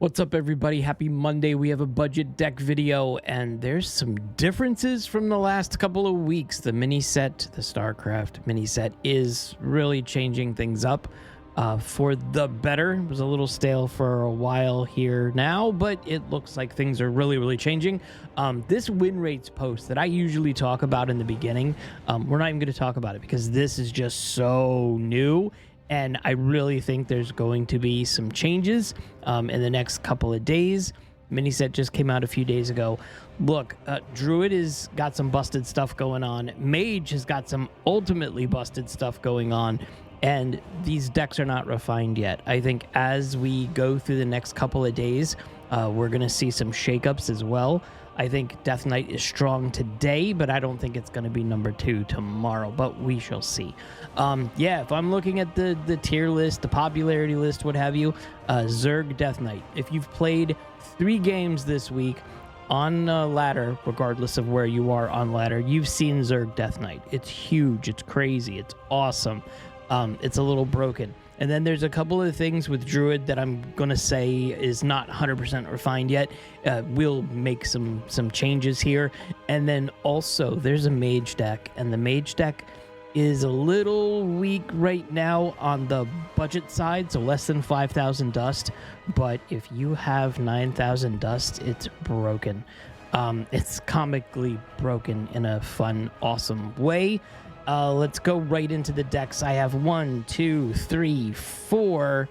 What's up, everybody? Happy Monday. We have a budget deck video, and there's some differences from the last couple of weeks. The mini set, the StarCraft mini set, is really changing things up for the better. It was a little stale for a while here now, but it looks like things are really changing. This win rates post that I usually talk about in the beginning, we're not even going to talk about it because this is just so new. And I really think there's going to be some changes in the next couple of days. Mini set just came out a few days ago. Look, Druid has got some busted stuff going on. Mage has got some ultimately busted stuff going on. And these decks are not refined yet. I think as we go through the next couple of days, we're going to see some shakeups as well. I think Death Knight is strong today, but I don't think it's going to be number 2 tomorrow, but we shall see. Yeah, if I'm looking at the tier list, the popularity list, what have you, Zerg Death Knight. If you've played 3 games this week on ladder, regardless of where you are on ladder, you've seen Zerg Death Knight. It's huge, it's crazy, it's awesome. It's a little broken. And then there's a couple of things with Druid that I'm going to say is not 100% refined yet. We'll make some changes here. And then also there's a Mage deck, and the Mage deck is a little weak right now on the budget side, so less than 5,000 dust. But if you have 9,000 dust, it's broken. It's comically broken in a fun, awesome way. Let's go right into the decks. I have 1, 2, 3, 4,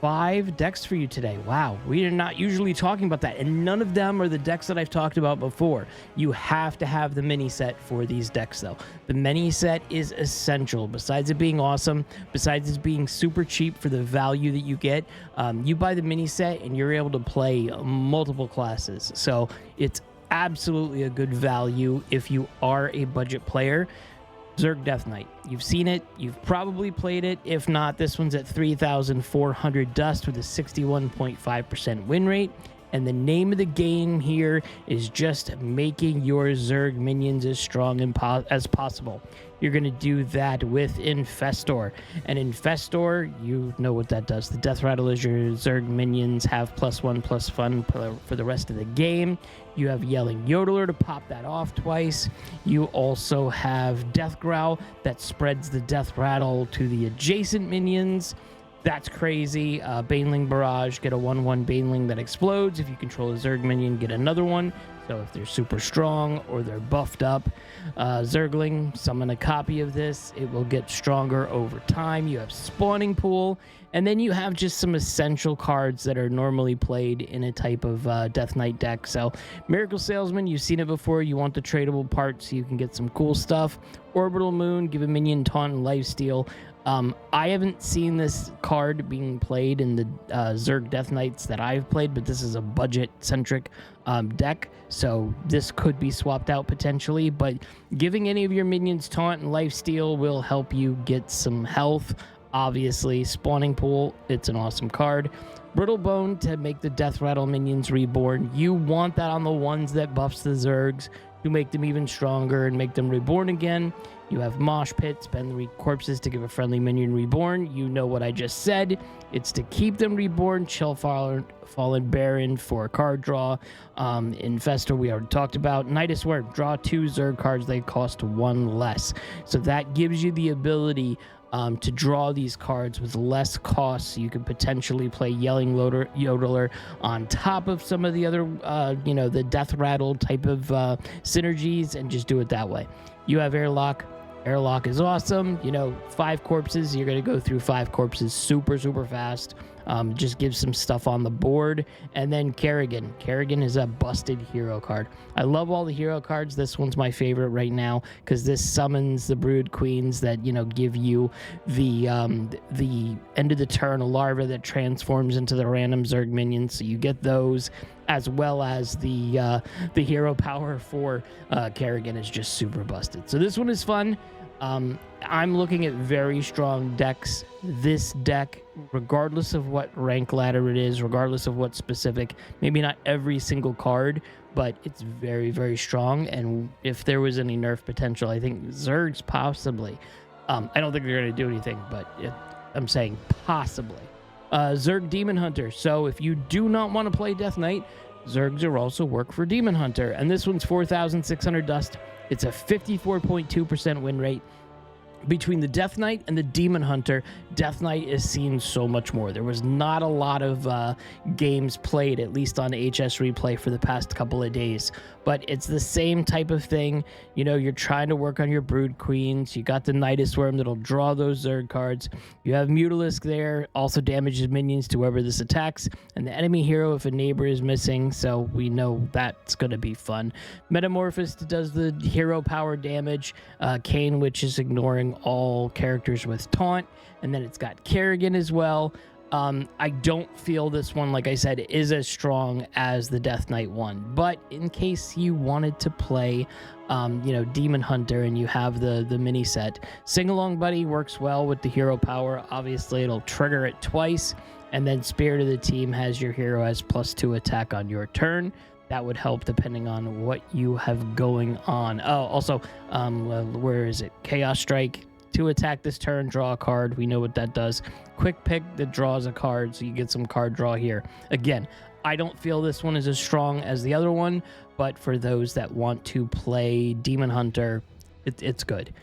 5 decks for you today. Wow, we are not usually talking about that, and none of them are the decks that I've talked about before. You have to have the mini set for these decks, though. The mini set is essential. Besides it being awesome, besides it being super cheap for the value that you get, you buy the mini set and you're able to play multiple classes. So it's absolutely a good value if you are a budget player. Zerg Death Knight. You've seen it. You've probably played it. If not, this one's at 3,400 dust with a 61.5% win rate. And the name of the game here is just making your Zerg minions as strong as possible. You're going to do that with Infestor. And Infestor, you know what that does. The Death Rattle is your Zerg minions have +1/+1 for the rest of the game. You have Yelling Yodeler to pop that off twice. You also have Death Growl that spreads the Death Rattle to the adjacent minions. That's crazy. Baneling Barrage, get a 1/1 Baneling that explodes. If you control a Zerg minion, get another one. So if they're super strong or they're buffed up, Zergling, summon a copy of this. It will get stronger over time. You have Spawning Pool, and then you have just some essential cards that are normally played in a type of Death Knight deck. So Miracle Salesman, you've seen it before. You want the tradable parts so you can get some cool stuff. Orbital Moon, give a minion taunt and lifesteal. I haven't seen this card being played in the Zerg Death Knights that I've played, but this is a budget-centric deck, so this could be swapped out potentially, but giving any of your minions taunt and lifesteal will help you get some health. Obviously, Spawning Pool, it's an awesome card. Brittle Bone to make the Death Rattle minions reborn. You want that on the ones that buffs the Zergs to make them even stronger and make them reborn again. You have Mosh Pit, spend the corpses to give a friendly minion reborn. You know what I just said. It's to keep them reborn. Chill Fallen Baron for a card draw. Infestor, we already talked about. Nidus Word, draw 2 Zerg cards. They cost 1 less. So that gives you the ability to draw these cards with less cost, so you could potentially play Yelling Yodeler on top of some of the other, the Death Rattle type of synergies, and just do it that way. You have Airlock. Airlock is awesome. 5 corpses. You're going to go through 5 corpses super fast. Just give some stuff on the board. And then Kerrigan. Kerrigan is a busted hero card. I love all the hero cards. This one's my favorite right now because this summons the Brood Queens that, give you the end of the turn, a larva that transforms into the random Zerg minions. So you get those, as well as the hero power for Kerrigan is just super busted. So this one is fun. I'm looking at very strong decks. This deck, regardless of what rank ladder it is, regardless of what specific, maybe not every single card, but it's very strong. And if there was any nerf potential, I think Zergs possibly. I don't think they're going to do anything, but I'm saying possibly. Zerg Demon Hunter. So if you do not want to play Death Knight, Zergs are also work for Demon Hunter. And this one's 4,600 dust. It's a 54.2% win rate. Between the Death Knight and the Demon Hunter, Death Knight is seen so much more. There was not a lot of games played, at least on HS Replay, for the past couple of days. But it's the same type of thing. You know, you're trying to work on your Brood Queens. You got the Nidus Worm that'll draw those Zerg cards. You have Mutalisk there, also damages minions to whoever this attacks. And the enemy hero if a neighbor is missing, so we know that's going to be fun. Metamorphosed does the hero power damage. Kane, which is ignoring all characters with taunt, and then it's got Kerrigan as well. I don't feel this one, like I said, is as strong as the Death Knight one, but in case you wanted to play you know, Demon Hunter and you have the mini set, Sing Along Buddy works well with the hero power. Obviously it'll trigger it twice, and then Spirit of the Team has your hero as +2 attack on your turn. That would help depending on what you have going on. Oh, also, where is it? Chaos Strike, 2 attack this turn, draw a card. We know what that does. Quick Pick that draws a card, so you get some card draw here. Again, I don't feel this one is as strong as the other one, but for those that want to play Demon Hunter, it's good.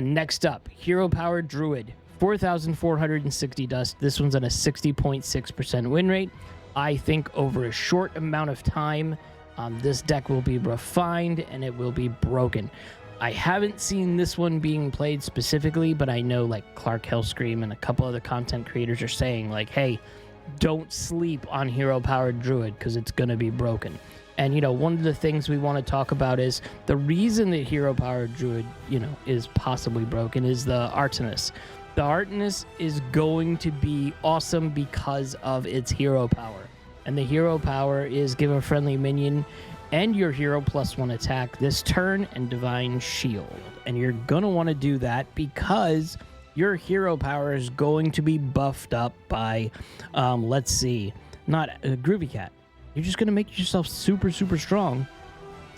Next up, Hero Powered Druid, 4,460 dust. This one's at a 60.6% win rate. I think over a short amount of time, this deck will be refined and it will be broken. I haven't seen this one being played specifically, but I know like Clark Hellscream and a couple other content creators are saying like, hey, don't sleep on Hero Powered Druid because it's going to be broken. And, you know, one of the things we want to talk about is the reason that Hero Powered Druid, you know, is possibly broken is the Artanus. The Artanus is going to be awesome because of its hero power. And the hero power is give a friendly minion and your hero +1 attack this turn and Divine Shield. And you're going to want to do that because your hero power is going to be buffed up by, let's see, not Groovy Cat. You're just going to make yourself super, super strong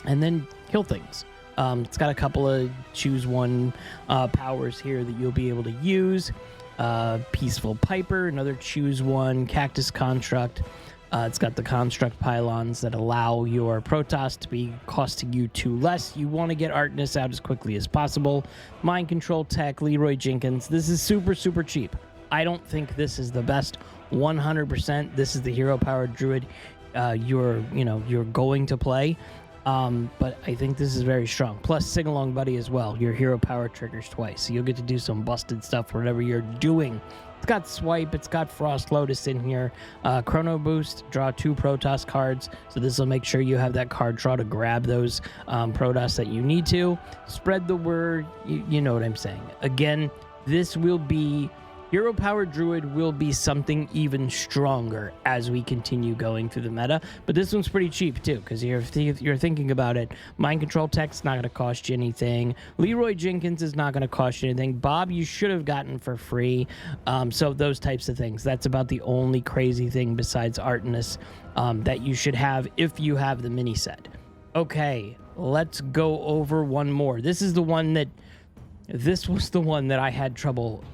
and then kill things. It's got a couple of choose one powers here that you'll be able to use. Peaceful Piper, another choose one. Cactus Construct. It's got the Construct Pylons that allow your Protoss to be costing you 2 less. You want to get Artanus out as quickly as possible. Mind Control Tech, Leroy Jenkins. This is super, super cheap. I don't think this is the best 100%. This is the hero powered Druid you're going to play. But I think this is very strong. Plus Sing Along Buddy as well. Your hero power triggers twice, so you'll get to do some busted stuff whatever you're doing. It's got Swipe, it's got Frost Lotus in here. Chrono Boost, draw 2 Protoss cards, so this will make sure you have that card draw to grab those Protoss that you need to. Spread the word, you know what I'm saying. Again, this will be Hero Powered Druid will be something even stronger as we continue going through the meta. But this one's pretty cheap too, because you're thinking about it. Mind Control Tech's not going to cost you anything. Leroy Jenkins is not going to cost you anything. Bob, you should have gotten for free. So those types of things. That's about the only crazy thing besides Artanus that you should have if you have the mini set. Okay, let's go over one more. This was the one that I had trouble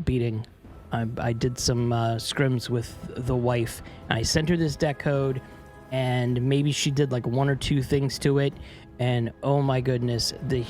beating. I did some scrims with the wife, and I sent her this deck code, and maybe she did like 1 or 2 things to it, and oh my goodness, the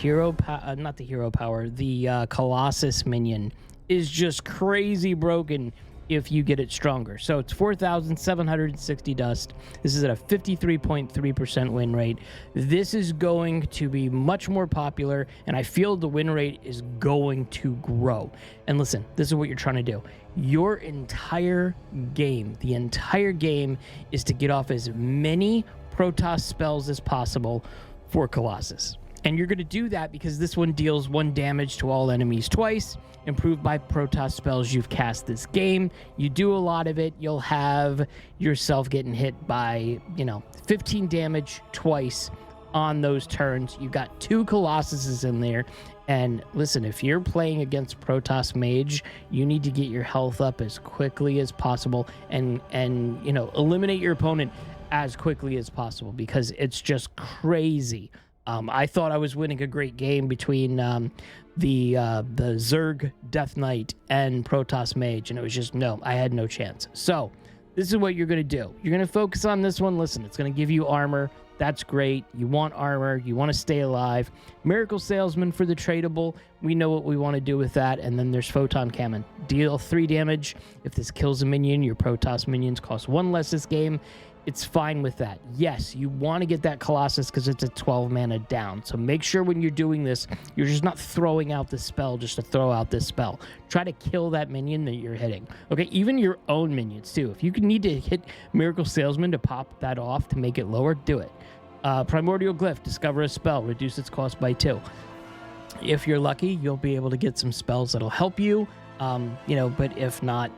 Colossus minion is just crazy broken if you get it stronger. So it's 4,760 dust. This is at a 53.3% win rate. This is going to be much more popular, and I feel the win rate is going to grow. And listen, this is what you're trying to do. Your entire game, the entire game, is to get off as many Protoss spells as possible for Colossus. And you're going to do that because this one deals 1 damage to all enemies twice, improved by Protoss spells you've cast this game. You do a lot of it, you'll have yourself getting hit by, 15 damage twice on those turns. You've got 2 Colossuses in there. And listen, if you're playing against Protoss Mage, you need to get your health up as quickly as possible and eliminate your opponent as quickly as possible because it's just crazy I thought I was winning a great game between the Zer Death Knight and Protos Mage, and it was just, no, I had no chance. So this is what you're going to do. You're going to focus on this one. Listen, it's going to give you armor. That's great. You want armor. You want to stay alive. Miracle Salesman for the tradable. We know what we want to do with that. And then there's Photon Cannon. Deal 3 damage. If this kills a minion, your Protoss minions cost 1 less this game. It's fine with that. Yes, you want to get that Colossus because it's a 12 mana down. So make sure when you're doing this, you're just not throwing out the spell just to throw out this spell. Try to kill that minion that you're hitting. Okay, even your own minions too. If you need to hit Miracle Salesman to pop that off to make it lower, do it. Primordial Glyph, discover a spell, reduce its cost by 2. If you're lucky, you'll be able to get some spells that'll help you. But if not,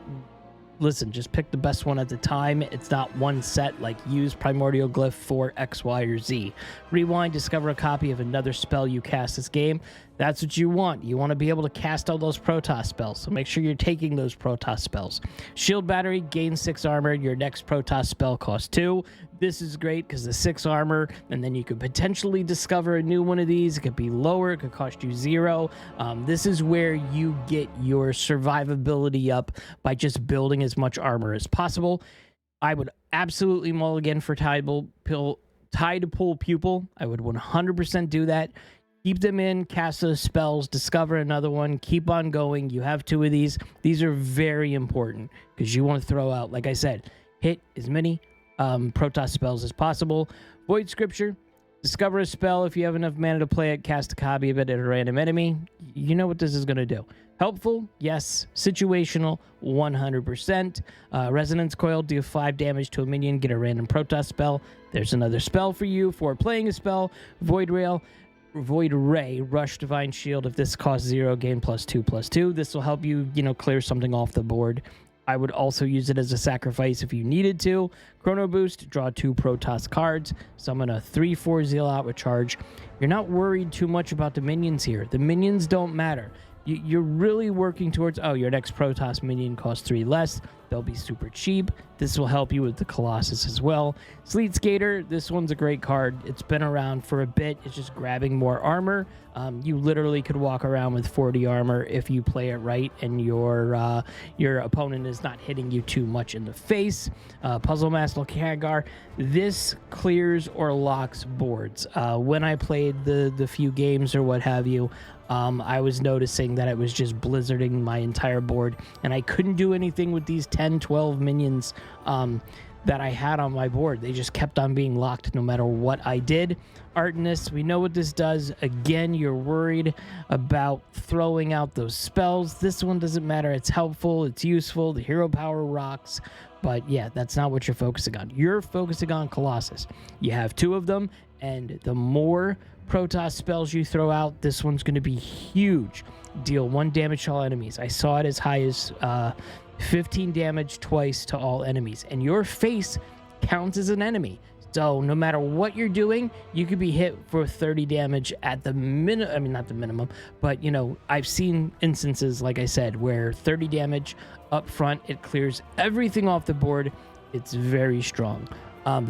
listen, just pick the best one at the time. It's not one set, like use Primordial Glyph for X, Y, or Z. Rewind, discover a copy of another spell you cast this game. That's what you want. You want to be able to cast all those Protoss spells, so make sure you're taking those Protoss spells. Shield Battery, gain 6 armor. Your next Protoss spell costs 2. This is great because the 6 armor, and then you could potentially discover a new one of these. It could be lower. It could cost you 0. This is where you get your survivability up by just building as much armor as possible. I would absolutely mulligan for Tide to Pull Pupil. I would 100% do that. Keep them in, cast those spells, discover another one, keep on going. You have 2 of these. These are very important because you want to throw out, like I said, hit as many Protoss spells as possible. Void Scripture, discover a spell. If you have enough mana to play it, cast a copy of it at a random enemy. You know what this is going to do. Helpful, yes. Situational, 100%. Resonance Coil, deal 5 damage to a minion, get a random Protoss spell. There's another spell for you for playing a spell. Void Ray, Rush Divine Shield. If this costs 0, gain +2/+2. This will help you, clear something off the board. I would also use it as a sacrifice if you needed to. Chrono Boost, draw 2 Protoss cards. Summon a 3/4 Zealot with charge. You're not worried too much about the minions here. The minions don't matter. You're really working towards, your next Protoss minion costs 3 less. They'll be super cheap. This will help you with the Colossus as well. Sleet Skater, this one's a great card. It's been around for a bit. It's just grabbing more armor. You literally could walk around with 40 armor if you play it right and your opponent is not hitting you too much in the face. Puzzle Master Kagar, this clears or locks boards. When I played the few games or what have you, I was noticing that it was just blizzarding my entire board, and I couldn't do anything with these 10, 12 minions that I had on my board. They just kept on being locked no matter what I did. Artanist, we know what this does. Again, you're worried about throwing out those spells. This one doesn't matter. It's helpful. It's useful. The hero power rocks. But yeah, that's not what you're focusing on. You're focusing on Colossus. You have 2 of them, and the more Protoss spells you throw out, this one's going to be huge. Deal 1 damage to all enemies. I saw it as high as 15 damage twice to all enemies, and your face counts as an enemy. So no matter what you're doing, you could be hit for 30 damage at the minimum. I mean, not the minimum, but I've seen instances, like I said, where 30 damage up front, it clears everything off the board. It's very strong.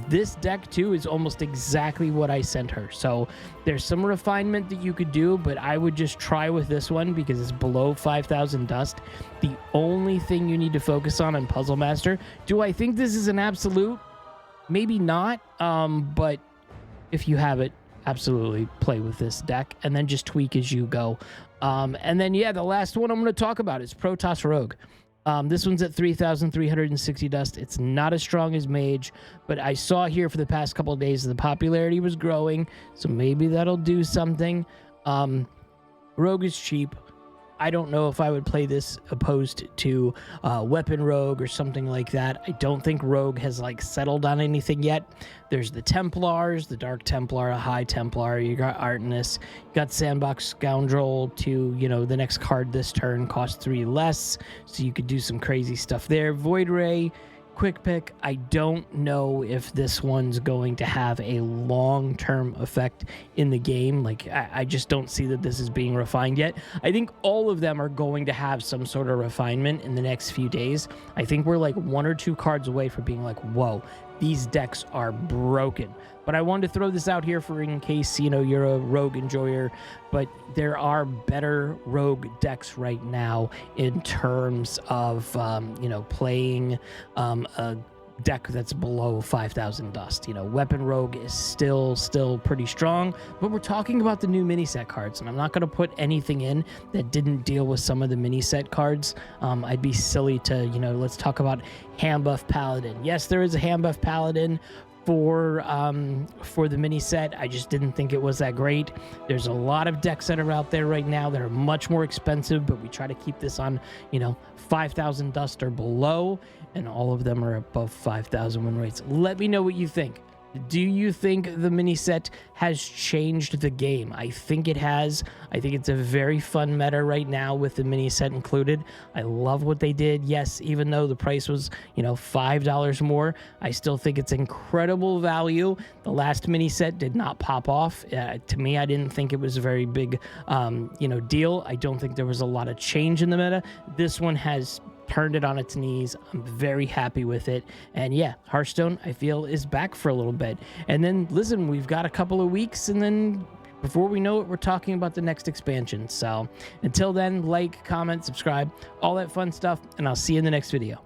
This deck too is almost exactly what I sent her. So there's some refinement that you could do, but I would just try with this one because it's below 5,000 dust. The only thing you need to focus on Puzzle Master. Do I think this is an absolute? Maybe not. But if you have it, absolutely play with this deck and then just tweak as you go. And then, the last one I'm going to talk about is Protos Rogue. This one's at 3,360 dust. It's not as strong as Mage, but I saw here for the past couple of days the popularity was growing, so maybe that'll do something. Rogue is cheap. I don't know if I would play this opposed to Weapon Rogue or something like that. I don't think Rogue has settled on anything yet. There's the Templars, the Dark Templar, a High Templar. You got Artanist. You got Sandbox Scoundrel to, the next card this turn costs 3 less. So you could do some crazy stuff there. Void Ray, Quick Pick. I don't know if this one's going to have a long-term effect in the game. I just don't see that this is being refined yet. I think all of them are going to have some sort of refinement in the next few days. I think we're 1 or 2 cards away from being whoa, these decks are broken. But I wanted to throw this out here for in case, you know, you're a rogue enjoyer, but there are better rogue decks right now in terms of, you know, playing a deck that's below 5,000 dust. You know, Weapon Rogue is still pretty strong, but we're talking about the new mini set cards, and I'm not going to put anything in that didn't deal with some of the mini set cards. I'd be silly to, you know, let's talk about hand buff Paladin. Yes, there is a hand buff Paladin for the mini set. I just didn't think it was that great. There's a lot of decks that are out there right now that are much more expensive, but we try to keep this on, you know, 5,000 dust or below, and all of them are above 5,000 win rates. Let me know what you think. Do you think the mini set has changed the game? I think it has. I think it's a very fun meta right now with the mini set included. I love what they did. Yes, even though the price was, you know, $5 more, I still think it's incredible value. The last mini set did not pop off. To me, I didn't think it was a very big, you know, deal. I don't think there was a lot of change in the meta. This one has turned it on its knees. I'm very happy with it. And yeah, Hearthstone, I feel, is back for a little bit. And then, listen, we've got a couple of weeks, and then before we know it, we're talking about the next expansion. So until then, like, comment, subscribe, all that fun stuff, and I'll see you in the next video.